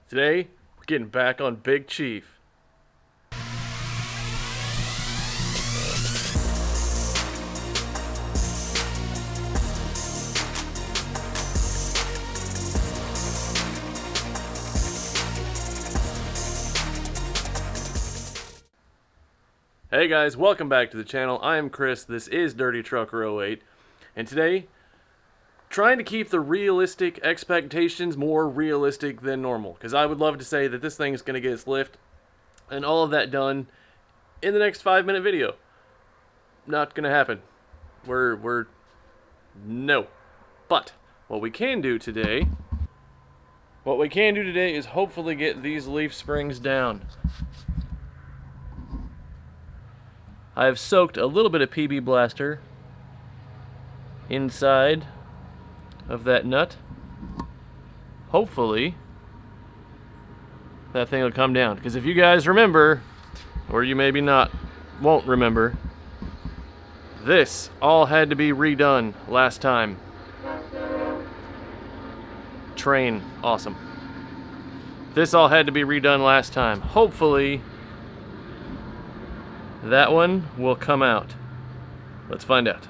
Today, we're getting back on Big Chief. Hey guys, welcome back to the channel. I am Chris, this is Dirty Trucker 08, and today, trying to keep the realistic expectations more realistic than normal, because I would love to say that this thing is going to get its lift and all of that done in the next 5-minute video. Not going to happen. No. But what we can do today is hopefully get these leaf springs down. I have soaked a little bit of PB Blaster inside of that nut. Hopefully that thing will come down, because if you guys remember, or you maybe won't remember, this all had to be redone last time. Train, awesome. This all had to be redone last time. Hopefully that one will come out. Let's find out.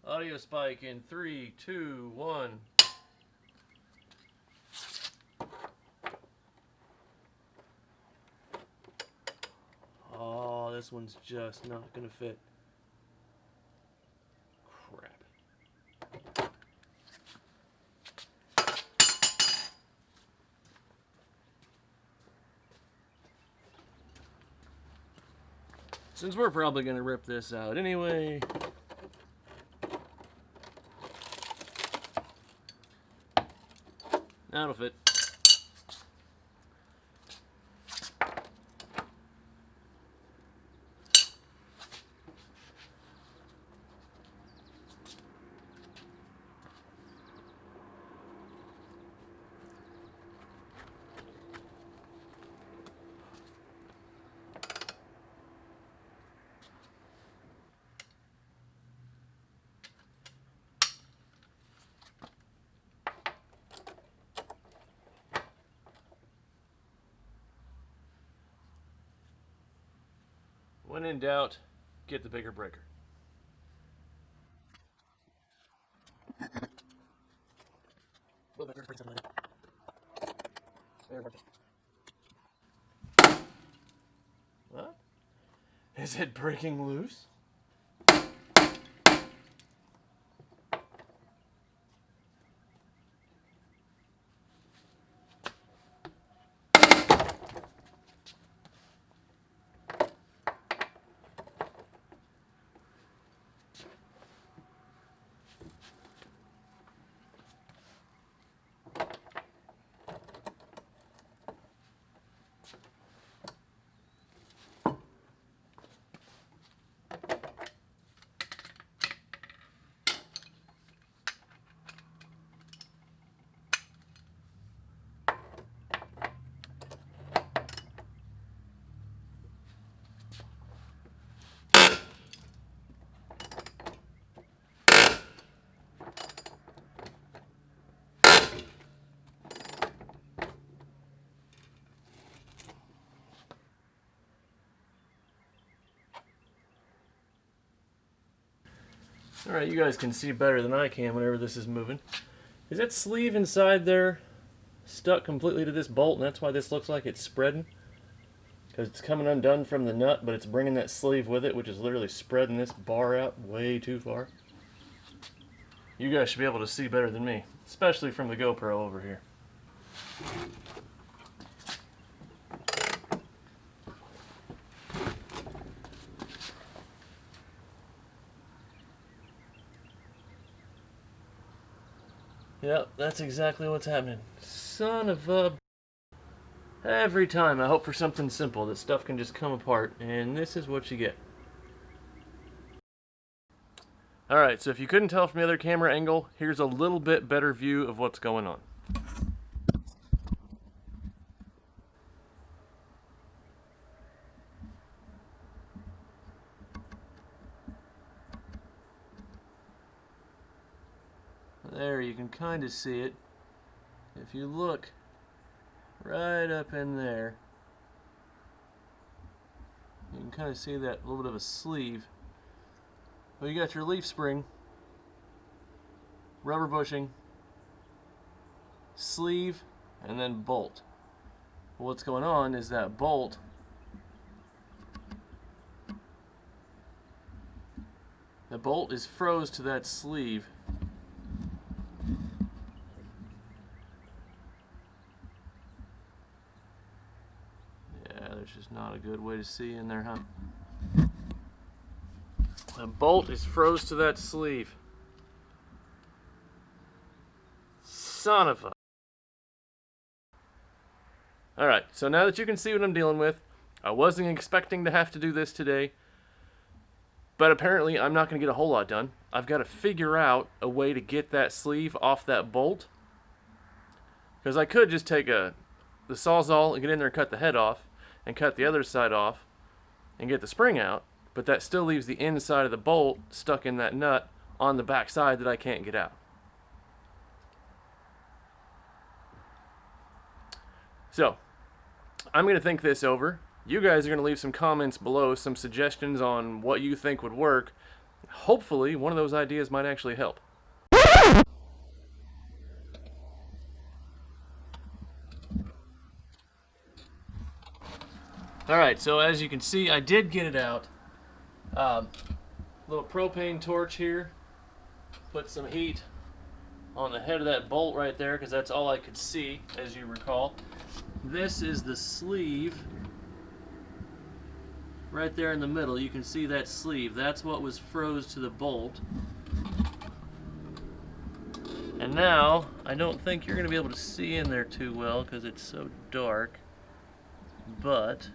Audio spike in 3, 2, 1. Oh, this one's just not gonna fit. Crap. Since we're probably gonna rip this out anyway, that'll fit. When in doubt, get the bigger breaker. What? Is it breaking loose? Alright, you guys can see better than I can whenever this is moving. Is that sleeve inside there stuck completely to this bolt, and that's why this looks like it's spreading? Because it's coming undone from the nut, but it's bringing that sleeve with it, which is literally spreading this bar out way too far. You guys should be able to see better than me, especially from the GoPro over here. Yep, that's exactly what's happening. Son of a... Every time I hope for something simple that stuff can just come apart, and this is what you get. Alright, so if you couldn't tell from the other camera angle, here's a little bit better view of what's going on. you can kind of see it. If you look right up in there, you can kind of see that little bit of a sleeve. Well, you got your leaf spring, rubber bushing, sleeve, and then bolt. Well, what's going on is that bolt is froze to that sleeve. Yeah, there's just not a good way to see in there, huh? The bolt is froze to that sleeve. Son of a... Alright, so now that you can see what I'm dealing with, I wasn't expecting to have to do this today, but apparently I'm not going to get a whole lot done. I've got to figure out a way to get that sleeve off that bolt, because I could just take the Sawzall and get in there and cut the head off, and cut the other side off, and get the spring out, but that still leaves the inside of the bolt stuck in that nut on the back side that I can't get out. So, I'm going to think this over. You guys are going to leave some comments below, some suggestions on what you think would work. Hopefully, one of those ideas might actually help. Alright, so as you can see, I did get it out. Little propane torch here. Put some heat on the head of that bolt right there, because that's all I could see, as you recall. This is the sleeve. Right there in the middle, you can see that sleeve. That's what was froze to the bolt. And now, I don't think you're going to be able to see in there too well because it's so dark. But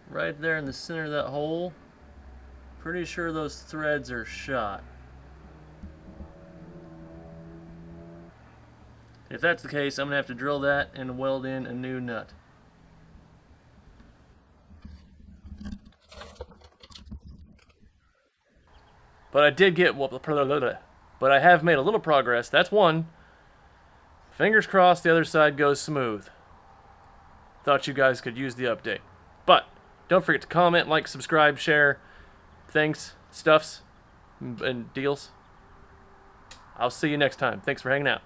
right there in the center of that hole, pretty sure those threads are shot. If that's the case, I'm going to have to drill that and weld in a new nut. But I did get, but I have made a little progress. That's one. Fingers crossed the other side goes smooth. Thought you guys could use the update. But don't forget to comment, like, subscribe, share things, stuffs, and deals. I'll see you next time. Thanks for hanging out.